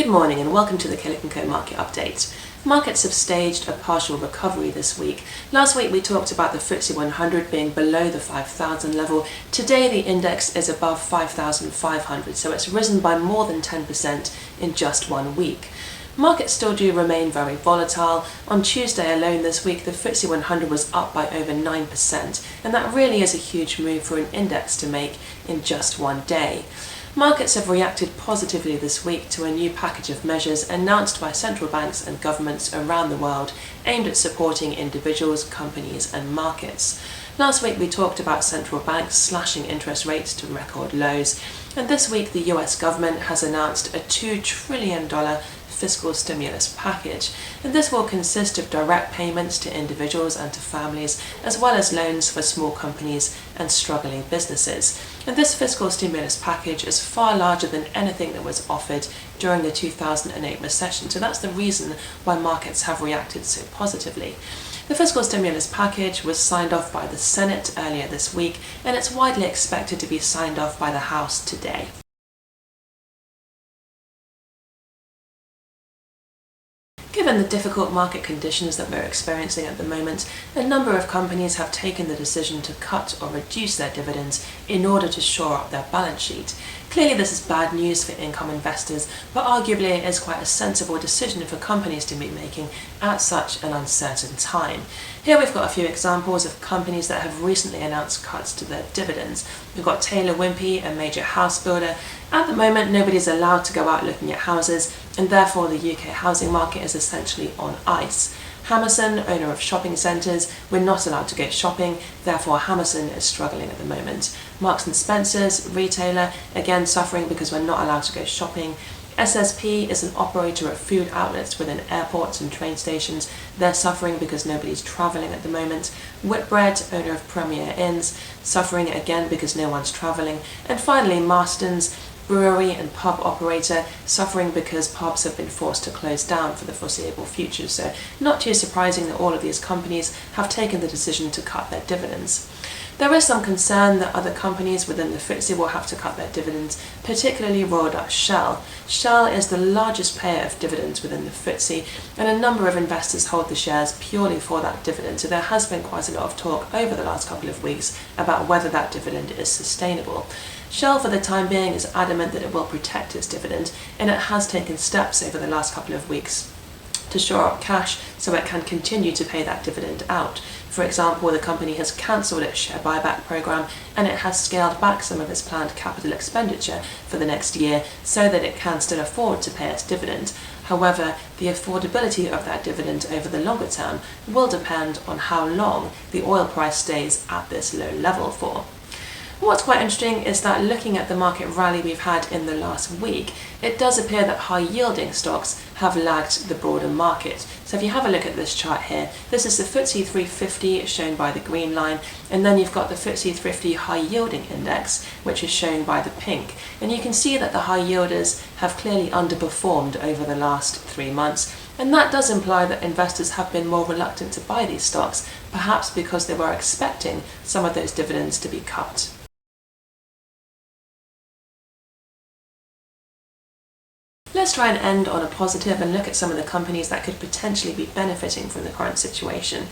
Good morning and welcome to the Killik & Co market update. Markets have staged a partial recovery this week. Last week we talked about the FTSE 100 being below the 5,000 level. Today the index is above 5,500, so it's risen by more than 10% in just 1 week. Markets still do remain very volatile. On Tuesday alone this week, the FTSE 100 was up by over 9%, and that really is a huge move for an index to make in just 1 day. Markets have reacted positively this week to a new package of measures announced by central banks and governments around the world aimed at supporting individuals, companies and markets. Last week we talked about central banks slashing interest rates to record lows, and this week the US government has announced a $2 trillion fiscal stimulus package, and this will consist of direct payments to individuals and to families, as well as loans for small companies and struggling businesses. And this fiscal stimulus package is far larger than anything that was offered during the 2008 recession, so that's the reason why markets have reacted so positively. The fiscal stimulus package was signed off by the Senate earlier this week, and it's widely expected to be signed off by the House today. Given the difficult market conditions that we're experiencing at the moment, a number of companies have taken the decision to cut or reduce their dividends in order to shore up their balance sheet. Clearly this is bad news for income investors, but arguably it is quite a sensible decision for companies to be making at such an uncertain time. Here we've got a few examples of companies that have recently announced cuts to their dividends. We've got Taylor Wimpey, a major house builder. At the moment nobody's allowed to go out looking at houses, and therefore the UK housing market is essentially on ice. Hammerson, owner of shopping centres, we're not allowed to go shopping, therefore Hammerson is struggling at the moment. Marks & Spencer's, retailer, again suffering because we're not allowed to go shopping. SSP is an operator of food outlets within airports and train stations. They're suffering because nobody's travelling at the moment. Whitbread, owner of Premier Inns, suffering again because no one's travelling. And finally Marston's, brewery and pub operator, suffering because pubs have been forced to close down for the foreseeable future. So not too surprising that all of these companies have taken the decision to cut their dividends. There is some concern that other companies within the FTSE will have to cut their dividends, particularly Royal Dutch Shell. Shell is the largest payer of dividends within the FTSE, and a number of investors hold the shares purely for that dividend, so there has been quite a lot of talk over the last couple of weeks about whether that dividend is sustainable. Shell for the time being is adamant that it will protect its dividend, and it has taken steps over the last couple of weeks to shore up cash so it can continue to pay that dividend out. For example, the company has cancelled its share buyback programme, and it has scaled back some of its planned capital expenditure for the next year so that it can still afford to pay its dividend. However, the affordability of that dividend over the longer term will depend on how long the oil price stays at this low level for. What's quite interesting is that looking at the market rally we've had in the last week, it does appear that high-yielding stocks have lagged the broader market. So if you have a look at this chart here, this is the FTSE 350 shown by the green line, and then you've got the FTSE 350 high-yielding index, which is shown by the pink. And you can see that the high-yielders have clearly underperformed over the last 3 months. And that does imply that investors have been more reluctant to buy these stocks, perhaps because they were expecting some of those dividends to be cut. Let's try and end on a positive and look at some of the companies that could potentially be benefiting from the current situation.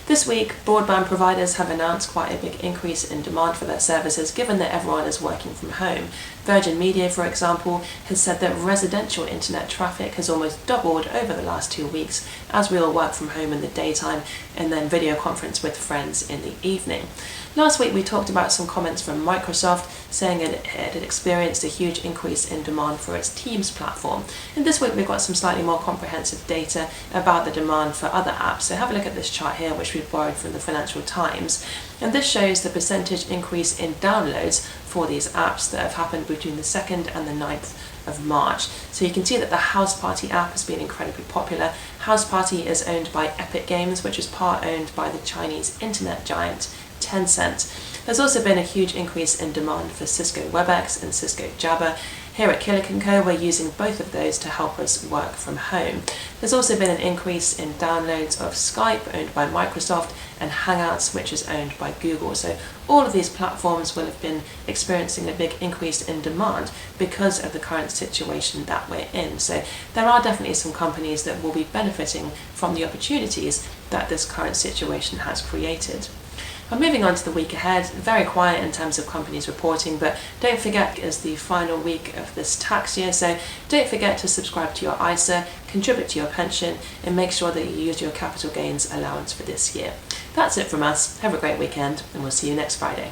This week, broadband providers have announced quite a big increase in demand for their services given that everyone is working from home. Virgin Media, for example, has said that residential internet traffic has almost doubled over the last 2 weeks as we all work from home in the daytime and then video conference with friends in the evening. Last week we talked about some comments from Microsoft saying that it had experienced a huge increase in demand for its Teams platform. And this week we've got some slightly more comprehensive data about the demand for other apps. So have a look at this chart here, which we've borrowed from the Financial Times. And this shows the percentage increase in downloads for these apps that have happened between the 2nd and the 9th of March. So you can see that the House Party app has been incredibly popular. House Party is owned by Epic Games, which is part owned by the Chinese internet giant Tencent. There's also been a huge increase in demand for Cisco WebEx and Cisco Jabber, Here at Killik & Co, we're using both of those to help us work from home. There's also been an increase in downloads of Skype, owned by Microsoft, and Hangouts, which is owned by Google. So all of these platforms will have been experiencing a big increase in demand because of the current situation that we're in. So there are definitely some companies that will be benefiting from the opportunities that this current situation has created. But moving on to the week ahead, very quiet in terms of companies reporting, but don't forget it's the final week of this tax year, so don't forget to subscribe to your ISA, contribute to your pension, and make sure that you use your capital gains allowance for this year. That's it from us. Have a great weekend, and we'll see you next Friday.